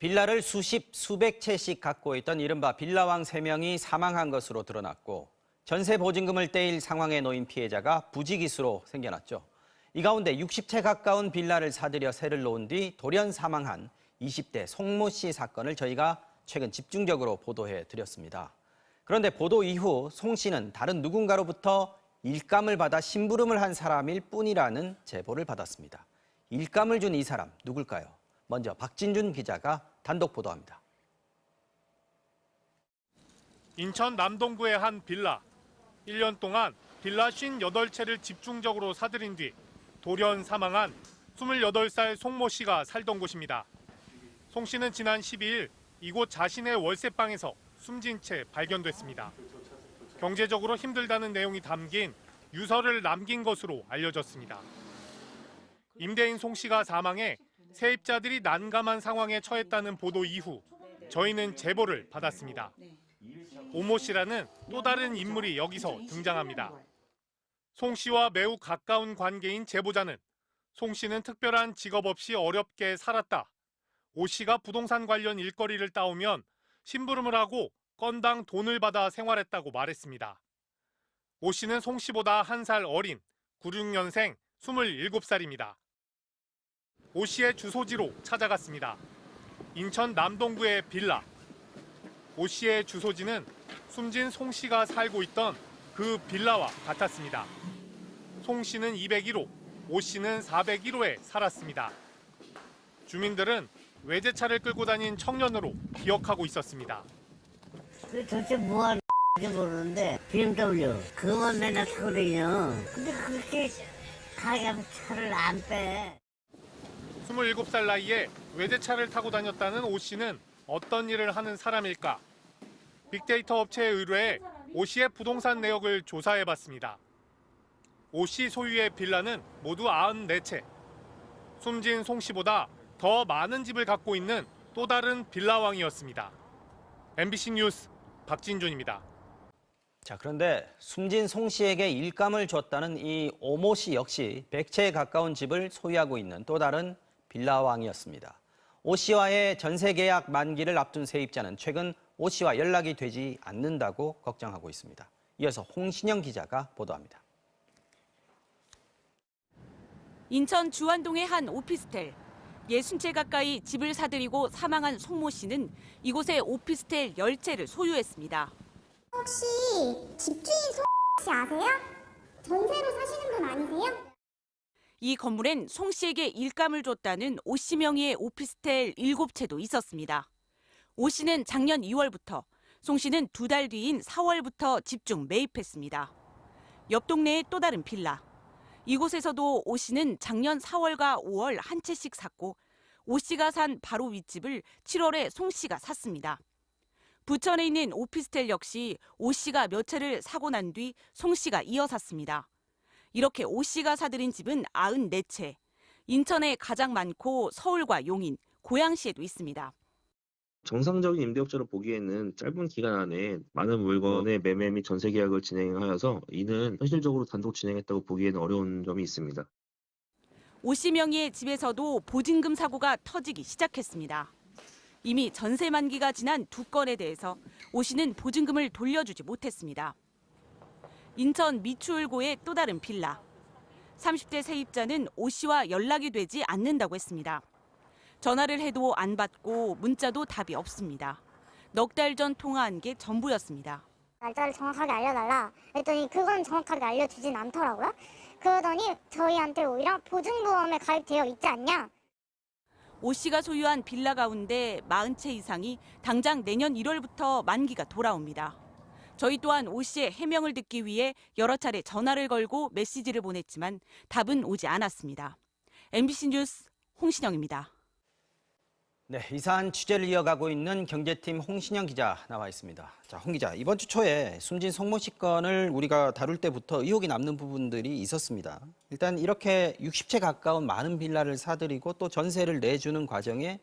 빌라를 수백 채씩 갖고 있던 이른바 빌라왕 3명이 사망한 것으로 드러났고 전세 보증금을 떼일 상황에 놓인 피해자가 부지기수로 생겨났죠. 이 가운데 60채 가까운 빌라를 사들여 세를 놓은 뒤 돌연 사망한 20대 송모 씨 사건을 저희가 최근 집중적으로 보도해 드렸습니다. 그런데 보도 이후 송 씨는 다른 누군가로부터 일감을 받아 심부름을 한 사람일 뿐이라는 제보를 받았습니다. 일감을 준 이 사람 누굴까요? 먼저 박진준 기자가 단독 보도합니다. 인천 남동구의 한 빌라. 1년 동안 빌라 58채를 집중적으로 사들인 뒤 돌연 사망한 28살 송모 씨가 살던 곳입니다. 송 씨는 지난 12일 이곳 자신의 월세방에서 숨진 채 발견됐습니다. 경제적으로 힘들다는 내용이 담긴 유서를 남긴 것으로 알려졌습니다. 임대인 송 씨가 사망해 세입자들이 난감한 상황에 처했다는 보도 이후 저희는 제보를 받았습니다. 오모 씨라는 또 다른 인물이 여기서 등장합니다. 송 씨와 매우 가까운 관계인 제보자는 송 씨는 특별한 직업 없이 어렵게 살았다. 오 씨가 부동산 관련 일거리를 따오면 심부름을 하고 건당 돈을 받아 생활했다고 말했습니다. 오 씨는 송 씨보다 1살 어린 96년생 27살입니다. 오 씨의 주소지로 찾아갔습니다. 인천 남동구의 빌라. 오 씨의 주소지는 숨진 송 씨가 살고 있던 그 빌라와 같았습니다. 송 씨는 201호, 오 씨는 401호에 살았습니다. 주민들은 외제차를 끌고 다닌 청년으로 기억하고 있었습니다. 도대체 뭐하는 X인지 모르는데 BMW 그거만 맨날 타고 다녀. 근데 그렇게 가게 차를 안 빼. 27살 나이에 외제차를 타고 다녔다는 오 씨는 어떤 일을 하는 사람일까? 빅데이터 업체에 의뢰해 오 씨의 부동산 내역을 조사해봤습니다. 오 씨 소유의 빌라는 모두 94채. 숨진 송 씨보다 더 많은 집을 갖고 있는 또 다른 빌라왕이었습니다. MBC 뉴스 박진준입니다. 자, 그런데 숨진 송 씨에게 일감을 줬다는 이 오모 씨 역시 100채에 가까운 집을 소유하고 있는 또 다른 빌라왕이었습니다. 오 씨와의 전세 계약 만기를 앞둔 세입자는 최근 오 씨와 연락이 되지 않는다고 걱정하고 있습니다. 이어서 홍신영 기자가 보도합니다. 인천 주안동의 한 오피스텔. 60채 가까이 집을 사들이고 사망한 송모 씨는 이곳에 오피스텔 10채를 소유했습니다. 혹시 집주인 송 씨 아세요? 전세로 사시는 분 아니세요? 이 건물엔 송 씨에게 일감을 줬다는 오 씨 명의의 오피스텔 7채도 있었습니다. 오 씨는 작년 2월부터, 송 씨는 2달 뒤인 4월부터 집중 매입했습니다. 옆 동네의 또 다른 빌라. 이곳에서도 오 씨는 작년 4월과 5월 한 채씩 샀고 오 씨가 산 바로 윗집을 7월에 송 씨가 샀습니다. 부천에 있는 오피스텔 역시 오 씨가 몇 채를 사고 난 뒤 송 씨가 이어 샀습니다. 이렇게 오 씨가 사들인 집은 94채. 인천에 가장 많고 서울과 용인, 고양시에도 있습니다. 정상적인 임대업자로 보기에는 짧은 기간 안에 많은 물건의 매매 및 전세 계약을 진행하여서 이는 현실적으로 단독 진행했다고 보기에는 어려운 점이 있습니다. 오 씨 명의의 집에서도 보증금 사고가 터지기 시작했습니다. 이미 전세 만기가 지난 2건에 대해서 오 씨는 보증금을 돌려주지 못했습니다. 인천 미추홀고의 또 다른 빌라. 30대 세입자는 오 씨와 연락이 되지 않는다고 했습니다. 전화를 해도 안 받고 문자도 답이 없습니다. 넉 달 전 통화한 게 전부였습니다. 날짜를 정확하게 알려달라 했더니 그건 정확하게 알려주진 않더라고요. 그러더니 저희한테 오히려 보증보험에 가입되어 있지 않냐. 오 씨가 소유한 빌라 가운데 40채 이상이 당장 내년 1월부터 만기가 돌아옵니다. 저희 또한 오 씨의 해명을 듣기 위해 여러 차례 전화를 걸고 메시지를 보냈지만 답은 오지 않았습니다. MBC 뉴스 홍신영입니다. 네, 이 사안 취재를 이어가고 있는 경제팀 홍신영 기자 나와 있습니다. 자, 홍 기자, 이번 주 초에 숨진 송모 씨 건을 우리가 다룰 때부터 의혹이 남는 부분들이 있었습니다. 일단 이렇게 60채 가까운 많은 빌라를 사들이고 또 전세를 내주는 과정에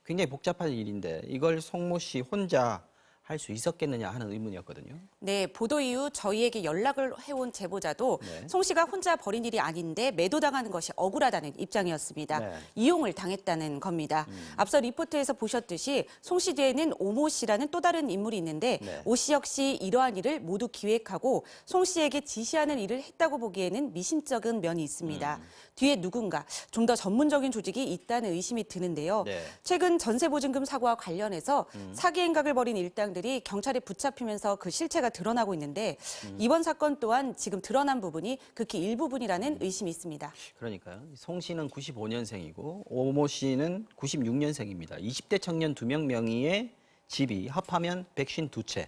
굉장히 복잡한 일인데 이걸 송모 씨 혼자 할 수 있었겠느냐 하는 의문이었거든요. 네, 보도 이후 저희에게 연락을 해온 제보자도 네. 송 씨가 혼자 벌인 일이 아닌데 매도당하는 것이 억울하다는 입장이었습니다. 네. 이용을 당했다는 겁니다. 앞서 리포트에서 보셨듯이 송 씨 뒤에는 오모 씨라는 또 다른 인물이 있는데 네. 오 씨 역시 이러한 일을 모두 기획하고 송 씨에게 지시하는 일을 했다고 보기에는 미심쩍은 면이 있습니다. 뒤에 누군가 좀 더 전문적인 조직이 있다는 의심이 드는데요. 네. 최근 전세보증금 사고와 관련해서 사기 행각을 벌인 일당들이 경찰에 붙잡히면서 그 실체가 드러나고 있는데 이번 사건 또한 지금 드러난 부분이 극히 일부분이라는 의심이 있습니다. 그러니까요. 송 씨는 95년생이고 오모 씨는 96년생입니다. 20대 청년 2명 명의의 집이 합하면 152채.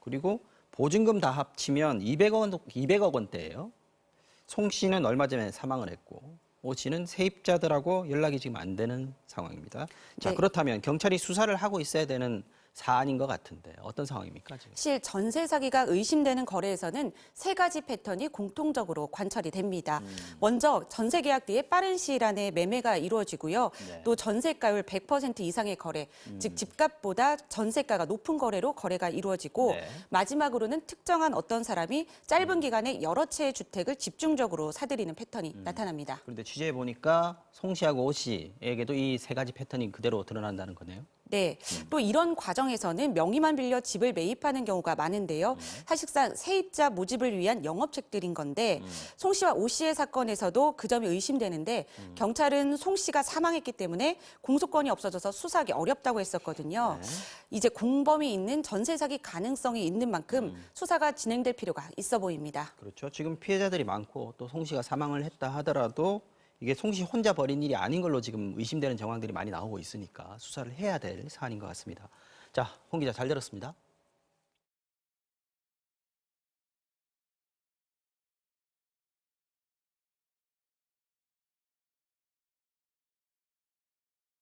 그리고 보증금 다 합치면 200억 원대예요. 송 씨는 얼마 전에 사망을 했고 오 씨는 세입자들하고 연락이 지금 안 되는 상황입니다. 자, 네. 그렇다면 경찰이 수사를 하고 있어야 되는 사안인 것 같은데 어떤 상황입니까 지금? 사실 전세 사기가 의심되는 거래에서는 세 가지 패턴이 공통적으로 관찰이 됩니다. 먼저 전세 계약 뒤에 빠른 시일 안에 매매가 이루어지고요. 네. 또 전세가율 100% 이상의 거래, 즉 집값보다 전세가가 높은 거래로 거래가 이루어지고 네. 마지막으로는 특정한 어떤 사람이 짧은 기간에 여러 채의 주택을 집중적으로 사들이는 패턴이 나타납니다. 그런데 취재해 보니까 송 씨하고 오 씨에게도 이 세 가지 패턴이 그대로 드러난다는 거네요. 네, 또 이런 과정에서는 명의만 빌려 집을 매입하는 경우가 많은데요. 사실상 세입자 모집을 위한 영업책들인 건데 송 씨와 오 씨의 사건에서도 그 점이 의심되는데 경찰은 송 씨가 사망했기 때문에 공소권이 없어져서 수사하기 어렵다고 했었거든요. 이제 공범이 있는 전세 사기 가능성이 있는 만큼 수사가 진행될 필요가 있어 보입니다. 그렇죠. 지금 피해자들이 많고 또 송 씨가 사망을 했다 하더라도 이게 송 씨 혼자 벌인 일이 아닌 걸로 지금 의심되는 정황들이 많이 나오고 있으니까 수사를 해야 될 사안인 것 같습니다. 자, 홍 기자 잘 들었습니다.